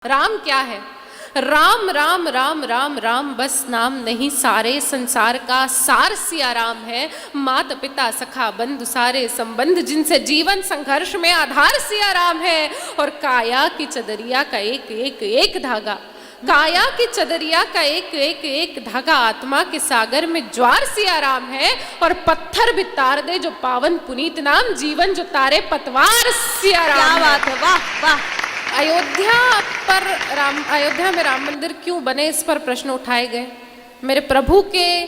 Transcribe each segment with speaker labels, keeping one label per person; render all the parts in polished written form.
Speaker 1: राम क्या है? राम राम राम राम राम बस नाम नहीं, सारे संसार का सार सिया राम है। माता पिता सखा बंधु सारे संबंध, जिनसे जीवन संघर्ष में आधार सिया राम है। और काया की चदरिया का एक एक एक धागा, काया की चदरिया का एक एक एक धागा आत्मा के सागर में ज्वार सिया राम है। और पत्थर भी तार दे जो पावन पुनीत नाम, जीवन जो तारे पतवार सिया राम।
Speaker 2: क्या बात है, वाह वाह।
Speaker 1: अयोध्या में राम मंदिर क्यों बने, इस पर प्रश्न उठाए गए। मेरे प्रभु के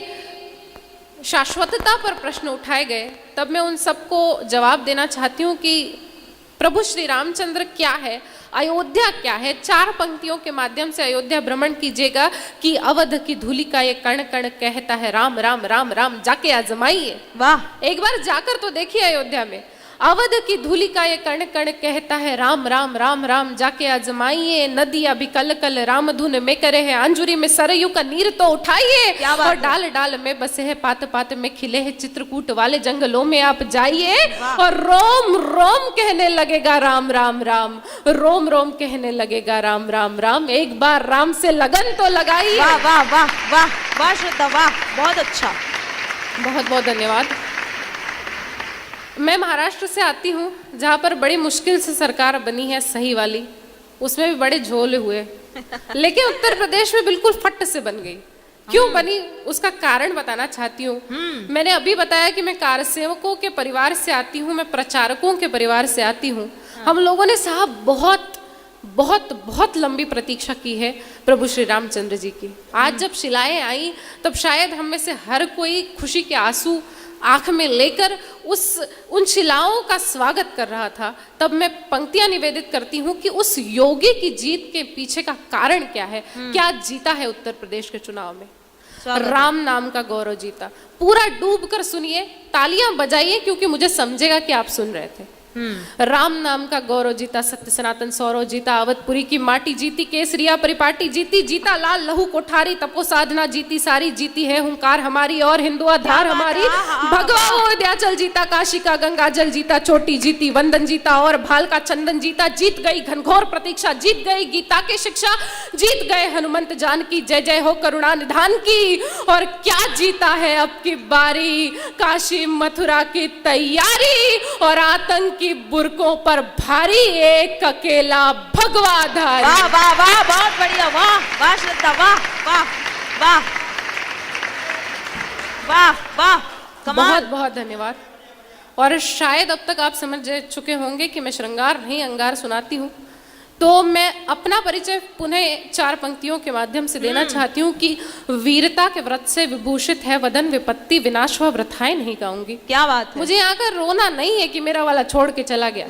Speaker 1: शाश्वतता पर प्रश्न उठाए गए। तब मैं उन सबको जवाब देना चाहती हूँ कि प्रभु श्री रामचंद्र क्या है, अयोध्या क्या है। 4 पंक्तियों के माध्यम से अयोध्या भ्रमण कीजिएगा कि अवध की धूलि का ये कण कण कहता है राम राम राम राम, जाके आजमाइए।
Speaker 2: वाह,
Speaker 1: एक बार जाकर तो देखिए अयोध्या में। अवध की धूलि का ये कण कण कहता है राम राम राम राम, जाके आजमाइए। नदियां भी कल कल राम धुन में करे है, अंजुरी में सरयू का नीर तो उठाइए। और डाल डाल में बसे है, पात पात में खिले है, चित्रकूट वाले जंगलों में आप जाइए। और रोम रोम कहने लगेगा राम राम राम, रोम रोम कहने लगेगा राम राम राम। एक बार राम से लगन तो लगाइए।
Speaker 2: वाह वाह वाह वाह वाह श्रद्धा, वाह, बहुत अच्छा,
Speaker 1: बहुत बहुत धन्यवाद। मैं महाराष्ट्र से आती हूँ, जहाँ पर बड़ी मुश्किल से सरकार बनी है सही वाली, उसमें भी बड़े झोले हुए। लेकिन उत्तर प्रदेश में बिल्कुल फट से बन गई। क्यों बनी, उसका कारण बताना चाहती हूँ। मैंने अभी बताया कि मैं कार्यसेवकों के परिवार से आती हूँ, मैं प्रचारकों के परिवार से आती हूँ। हम लोगों ने साहब बहुत बहुत बहुत लंबी प्रतीक्षा की है प्रभु श्री रामचंद्र जी की। आज जब शिलाएं आई तब शायद हम में से हर कोई खुशी के आंसू आंख में लेकर उन शिलाओं का स्वागत कर रहा था। तब मैं पंक्तियां निवेदित करती हूँ कि उस योगी की जीत के पीछे का कारण क्या है, क्या जीता है उत्तर प्रदेश के चुनाव में। राम नाम का गौरव जीता। पूरा डूब कर सुनिए, तालियां बजाइए, क्योंकि मुझे समझेगा कि आप सुन रहे थे। राम नाम का गौरव जीता, सत्य सनातन सौरव जीता, अवधपुरी की माटी जीती, केसरिया परिपाटी जीती, जीता लाल लहू कोठारी, तपो साधना जीती सारी, जीती है हुंकार हमारी और हिंदू आधार हमारी। भगवा वो विंध्याचल जीता, काशी का गंगा जल जीता, चोटी जीती, वंदन जीता और भाल का चंदन जीता। जीत गई घनघोर प्रतीक्षा, जीत गई गीता की शिक्षा, जीत गए हनुमंत जान की, जय जय हो करुणा निधान की। और क्या जीता है अब की बारी, काशी मथुरा की तैयारी। और आतंक की बुरकों पर भारी एक अकेला भगवाधारी।
Speaker 2: वाह वाह वाह, बहुत बढ़िया, वाह वाह श्रद्धा, वाह वाह वाह वाह वाह,
Speaker 1: बहुत बहुत धन्यवाद। और शायद अब तक आप समझ चुके होंगे कि मैं श्रृंगार नहीं अंगार सुनाती हूँ, तो मैं अपना परिचय पुनः 4 पंक्तियों के माध्यम से देना चाहती हूँ कि वीरता के व्रत से विभूषित है वदन, विपत्ति विनाश व वृथाएं नहीं गाऊंगी।
Speaker 2: क्या बात है।
Speaker 1: मुझे यहाँ का रोना नहीं है कि मेरा वाला छोड़ के चला गया।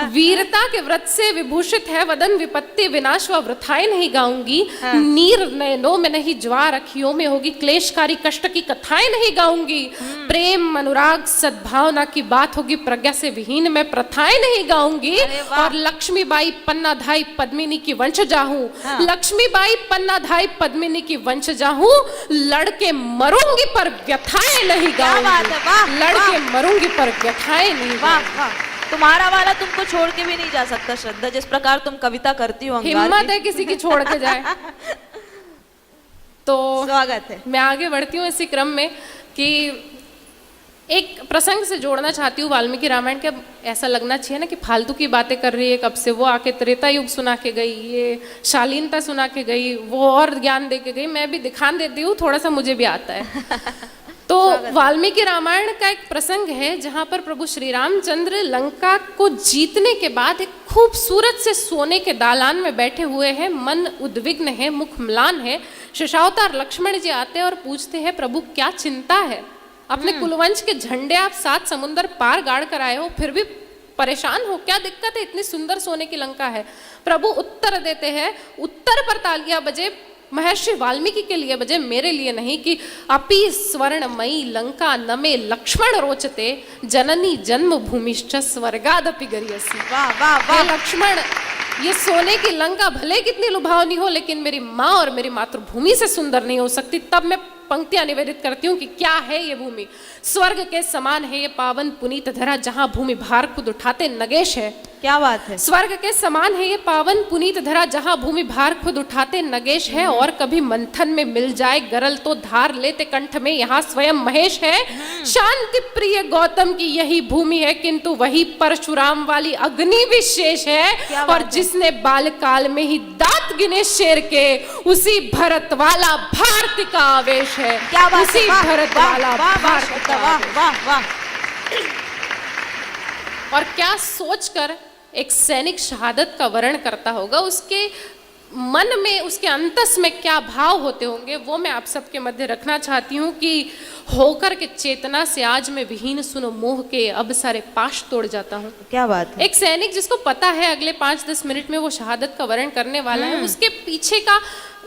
Speaker 1: वीरता के व्रत से विभूषित है वदन, विपत्ति विनाश व वृथाएं नहीं गाऊंगी। नीर नयनों में नहीं, ज्वार अखियों में होगी, क्लेशकारी कष्ट की कथाएं नहीं गाऊंगी। प्रेम अनुराग सद्भावना की बात होगी, प्रज्ञा से विहीन मैं प्रथाएं नहीं गाऊंगी। और लक्ष्मीबाई पन्नाधाई पद्मिनी की वंशजा हूँ। लक्ष्मीबाई पन्नाधाई पद्मिनी की वंशजा हूँ। लड़के मरूंगी पर व्यथाएं नहीं गाऊंगी। लड़के मरूंगी पर व्यथाएं नहीं।
Speaker 2: वाह, तुम्हारा वाला तुमको छोड़ के भी नहीं जा सकता श्रद्धा, जिस प्रकार तुम कविता करती हो।
Speaker 1: हिम्मत है किसी की छोड़ के जाए। तो
Speaker 2: स्वागत है।
Speaker 1: मैं आगे बढ़ती हूँ इसी क्रम में कि एक प्रसंग से जोड़ना चाहती हूँ वाल्मीकि रामायण के। ऐसा लगना चाहिए ना कि फालतू की बातें कर रही है, कब से वो आके त्रेता युग सुना के गई, ये शालीनता सुना के गई, वो और ज्ञान दे के गई। मैं भी दिखान देती हूँ, थोड़ा सा मुझे भी आता है। तो वाल्मीकि रामायण का एक प्रसंग है जहाँ पर प्रभु श्री रामचंद्र लंका को जीतने के बाद एक खूबसूरत से सोने के दालान में बैठे हुए हैं। मन उद्विग्न है, मुख म्लान है। शशावतार लक्ष्मण जी आते हैं और पूछते हैं प्रभु क्या चिंता है, अपने कुलवंश के झंडे आप 7 समुंदर पार गाड़ कर आए हो, फिर भी परेशान हो, क्या दिक्कत है, इतनी सुंदर सोने की लंका है। प्रभु उत्तर देते हैं, उत्तर पर तालियां बजे महर्षि वाल्मीकि के लिए बजे, मेरे लिए नहीं, कि अपि स्वर्णमयी लंका नमे लक्ष्मण रोचते, जननी जन्म भूमिश्च स्वर्गादपि गरियसी।
Speaker 2: वाह वाह वाह
Speaker 1: लक्ष्मण, ये सोने की लंका भले कितनी लुभावनी हो, लेकिन मेरी माँ और मेरी मातृभूमि से सुंदर नहीं हो सकती। तब मैं पंक्तियां निवेदित करती हूँ कि क्या है ये भूमि। स्वर्ग के समान है ये पावन पुनीत धरा, जहां भूमि भार खुद उठाते नगेश है।
Speaker 2: क्या बात है।
Speaker 1: स्वर्ग के समान है ये पावन पुनीत धरा, जहां भूमि भार खुद उठाते नगेश है। और कभी मंथन में मिल जाए गरल तो धार लेते कंठ में, यहाँ स्वयं महेश है। शांति प्रिय गौतम की यही भूमि है, किंतु वही परशुराम वाली अग्नि विशेष है। और जिसने बालकाल में ही दांत गिने शेर के, उसी भरत वाला भारत का आवेश है।
Speaker 2: क्या बात
Speaker 1: उसी
Speaker 2: है।
Speaker 1: भरत वाला भारत का
Speaker 2: वाह वाह वाह।
Speaker 1: और क्या सोचकर एक सैनिक शहादत का वर्ण करता होगा, उसके मन में, उसके अंतस में क्या भाव होते होंगे, वो मैं आप सबके मध्य रखना चाहती हूँ कि होकर के चेतना से आज मैं विहीन सुनो मोह के, अब सारे पाश तोड़ जाता हूँ।
Speaker 2: क्या बात है।
Speaker 1: एक सैनिक जिसको पता है अगले 5-10 मिनट में वो शहादत का वर्ण करने वाला है, उसके पीछे का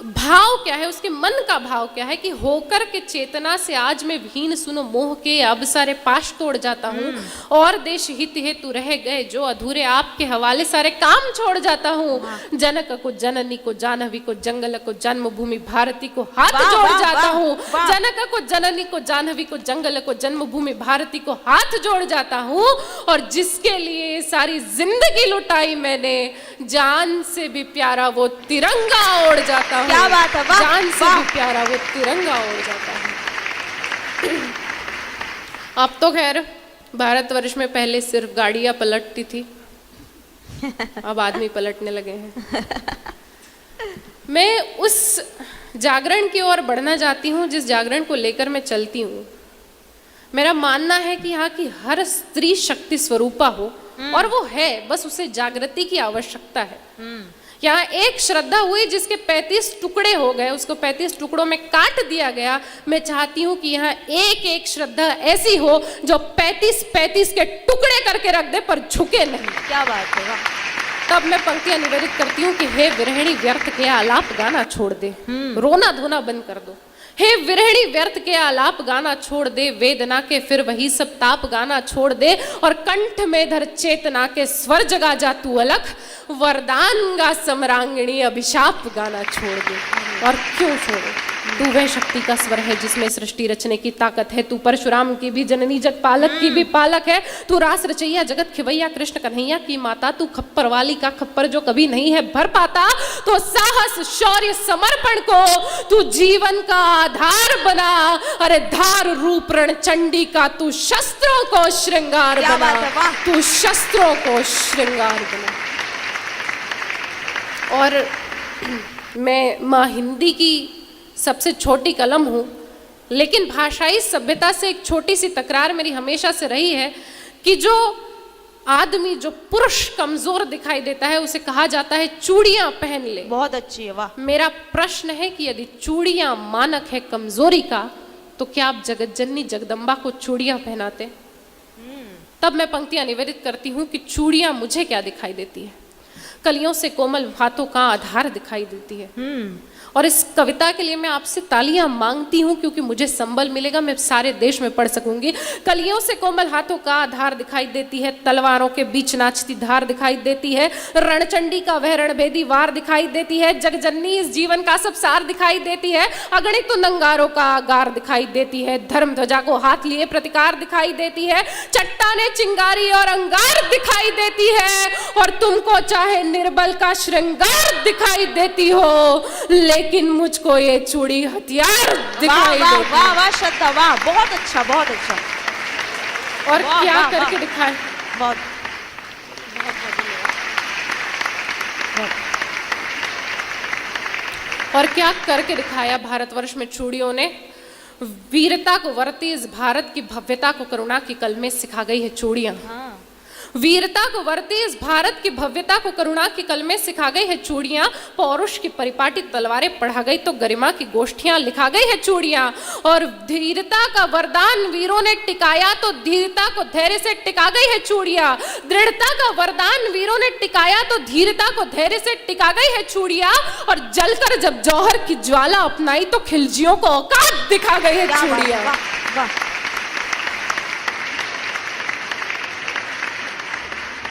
Speaker 1: भाव क्या है, उसके मन का भाव क्या है कि होकर के चेतना से आज मैं विहीन सुनो मोह के, अब सारे पाश तोड़ जाता हूँ। और देश हित हेतु रह गए जो अधूरे, आपके हवाले सारे काम छोड़ जाता हूँ। जनक को जननी को जाह्नवी को जंगल को जन्मभूमि भारती को हाथ जोड़ जाता हूँ। जनक को जननी को जाह्नवी को जंगल को जन्मभूमि भारती को हाथ जोड़ जाता हूँ। और जिसके लिए सारी जिंदगी लुटाई मैंने, जान से भी प्यारा वो तिरंगा ओढ़ जाता हूँ।
Speaker 2: क्या बात है। वाह
Speaker 1: जान से भी प्यारा वो तिरंगा ओढ़ जाता है। अब तो खैर भारतवर्ष में पहले सिर्फ गाड़ियां पलटती थी, अब आदमी पलटने लगे हैं। मैं उस जागरण की ओर बढ़ना चाहती हूँ जिस जागरण को लेकर मैं चलती हूँ। मेरा मानना है कि यहाँ की हर स्त्री शक्ति स्वरूपा हो, और वो है, बस उसे जागृति की आवश्यकता है। यहाँ एक श्रद्धा हुई जिसके 35 टुकड़े हो गए, उसको 35 टुकड़ों में काट दिया गया। मैं चाहती हूँ कि यहाँ एक एक श्रद्धा ऐसी हो जो 35-35 के टुकड़े करके रख दे, पर झुके नहीं।
Speaker 2: क्या बात है। वाह।
Speaker 1: तब मैं पंक्तियां निवेदित करती हूँ कि हे विरहिणी व्यर्थ के आलाप गाना छोड़ दे, रोना धोना बंद कर दो। हे विरहिणी व्यर्थ के आलाप गाना छोड़ दे, वेदना के फिर वही सब ताप गाना छोड़ दे। और कंठ में धर चेतना के स्वर जगा जा तू अलख, वरदान गा समरांगिणी अभिशाप गाना छोड़ दे। और क्यों छोड़े, तू वह शक्ति का स्वर है जिसमें सृष्टि रचने की ताकत है। तू परशुराम की भी जननी, जग पालक की भी पालक है। तू रास रचैया जगत खिवैया, कृष्ण कन्हैया की माता। तू खप्पर वाली का खप्पर जो कभी नहीं है भर पाता। तो साहस शौर्य समर्पण को तू जीवन का आधार बना। अरे धार रूप रण चंडी का तू शस्त्रों को श्रृंगार बना। तू शस्त्रों को श्रृंगार बना। और मैं माँ हिंदी की सबसे छोटी कलम हूँ, लेकिन भाषाई सभ्यता से एक छोटी सी तकरार मेरी हमेशा से रही है कि जो आदमी, जो पुरुष कमजोर दिखाई देता है, उसे कहा जाता है चूड़ियां पहन ले।
Speaker 2: बहुत अच्छी है। वाह।
Speaker 1: मेरा प्रश्न है कि यदि चूड़ियां मानक है कमजोरी का, तो क्या आप जगत जननी जगदम्बा को चूड़ियां पहनाते? तब मैं पंक्तियां निवेदित करती हूँ कि चूड़ियां मुझे क्या दिखाई देती है, कलियों से कोमल हाथों का आधार दिखाई देती है। और इस कविता के लिए मैं आपसे तालियां मांगती हूं, क्योंकि मुझे संबल मिलेगा, मैं सारे देश में पढ़ सकूंगी। कलियों से कोमल हाथों का आधार दिखाई देती है, तलवारों के बीच नाचती धार दिखाई देती है, रणचंडी का वह रणभेदी वार दिखाई देती है, जगजननी इस जीवन का सब सार दिखाई देती है, अगणित तो नंगारों का आगार दिखाई देती है, धर्म ध्वजा को हाथ लिए प्रतिकार दिखाई देती है, चट्टाने चिंगारी और अंगार दिखाई देती है, और तुमको चाहे निर्बल का श्रृंगार दिखाई देती हो, लेकिन मुझको ये चूड़ी हथियार दिखाई देती है।
Speaker 2: वाह वाह श्रद्धा, वाह, बहुत अच्छा, बहुत अच्छा।
Speaker 1: और क्या करके दिखाए,
Speaker 2: बहुत
Speaker 1: और क्या करके दिखाया भारतवर्ष में चूड़ियों ने। वीरता को वर्ती इस भारत की भव्यता को करुणा की कलमे सिखा गई है चूड़ियां। वीरता को वर्ती इस भारत की भव्यता को करुणा की कलमे सिखा गई है चूड़ियां। पौरुष की परिपाटी तलवारें पढ़ा गई तो गरिमा की गोष्ठियां लिखा गई है चूड़ियां। और धीरता का वरदान वीरों ने टिकाया तो धीरता को धैर्य से टिका गई है चूड़ियां। दृढ़ता का वरदान वीरों ने टिकाया तो धीरता को धैर्य से टिका गई है चूड़ियां। और जलकर जब जौहर की ज्वाला अपनाई तो खिलजियों को औकात दिखा गई है चूड़ियां।